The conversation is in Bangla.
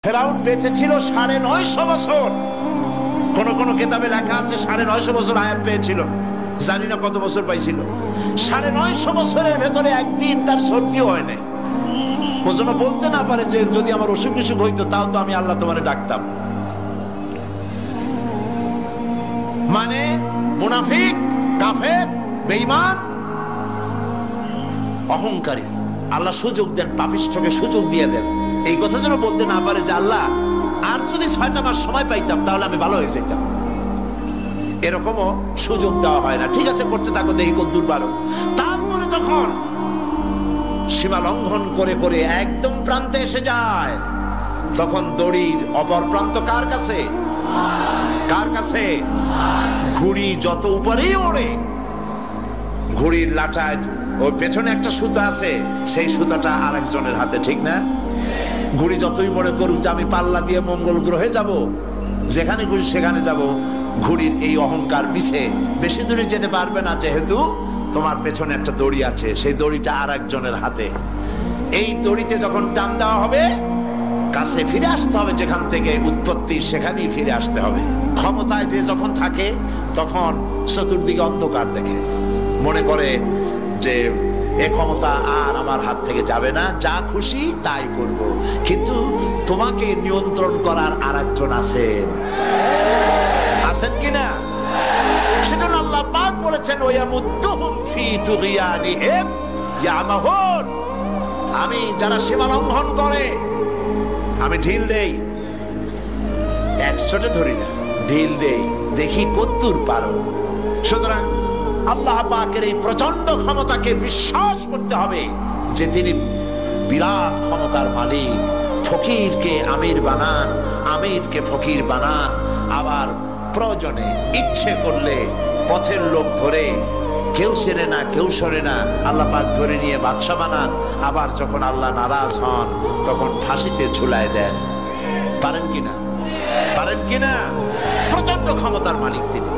ফেরাউন বেঁচে ছিল ৯৫০ বছর। কোন কোন কিতাবে লেখা আছে ৯৫০ বছর আয়াত পেয়েছিল, জানি না কত বছর পাইছিল। ৯৫০ বছরের ভেতরে একদিন তার সর্দিও হয় না। ও যেন বলতে না পারে যে যদি আমার অসুখ বিসুখ হইতো তাও তো আমি আল্লাহ তোমারে ডাকতাম। মানে মুনাফিক, কাফের, বেঈমান, অহংকারী আল্লাহ সুযোগ দেন, পাপিষ্ঠকে সুযোগ দিয়ে দেন। এই কথা যেন বলতে না পারে যে আল্লাহ আর যদি ৬টা মাস সময় পাইতাম তাহলে আমি ভালো হয়ে যেতাম। এরকমও সুযোগ দেওয়া হয় না। ঠিক আছে, করতে থাকো, দেখি কদ্দূর পারো। তারপরে তখন সীমা লঙ্ঘন করে করে একদম প্রান্তে এসে যায়, তখন দড়ির অপর প্রান্ত কার কাছে? কার কাছে? ঘুড়ি যত উপরেই ওড়ে, ঘুড়ির লাটায় ওই পেছনে একটা সুতা আছে, সেই সুতাটা আরেকজনের হাতে, ঠিক না? ঘুড়ি যতই মনে করুক যে আমি পাল্লা দিয়ে মঙ্গল গ্রহে যাব, যেখানে ঘুরি সেখানে যাব, ঘুড়ির এই অহংকার মিশে বেশি দূরে যেতে পারবে না, যেহেতু তোমার পেছনে একটা দড়ি আছে, সেই দড়িটা আরেকজনের হাতে। এই দড়িতে যখন টান দেওয়া হবে, কাছে ফিরে আসতে হবে, যেখান থেকে উৎপত্তি সেখানেই ফিরে আসতে হবে। ক্ষমতায় যে যখন থাকে তখন চতুর্দিকে অন্ধকার দেখে, মনে করে যে এ ক্ষমতা আর আমার হাত থেকে যাবে না, যা খুশি তাই করব। কিন্তু তোমাকে নিয়ন্ত্রণ করার আরেকজন আছেন, আছেন কিনা? সেজন্য আল্লাহ পাক বলেছেন ওয়ায়ামুদ্দুহুম ফি তুগয়ানিহিম ইয়ামাহুন, আমি যারা সীমা লঙ্ঘন করে আমি ঢিল দেই, একশোটে ধরি না, ঢিল দেই, দেখি কতদূর পারো। সুতরাং আল্লাহ পাকের এই প্রচন্ড ক্ষমতাকে বিশ্বাস করতে হবে যে তিনি বিরাট ক্ষমতার মালিক। ফকিরকে আমির বানান, আমিরকে ফকির বানান, আবার প্রয়োজনে ইচ্ছে করলে পথের লোক ধরে কেউ চেনে না কেউ সরে না, আল্লাহ পাক ধরে নিয়ে বাদশা বানান। আবার যখন আল্লাহ নারাজ হন তখন ফাঁসিতে ঝুলায় দেন। পারেন কিনা? পারেন কিনা? প্রচন্ড ক্ষমতার মালিক তিনি।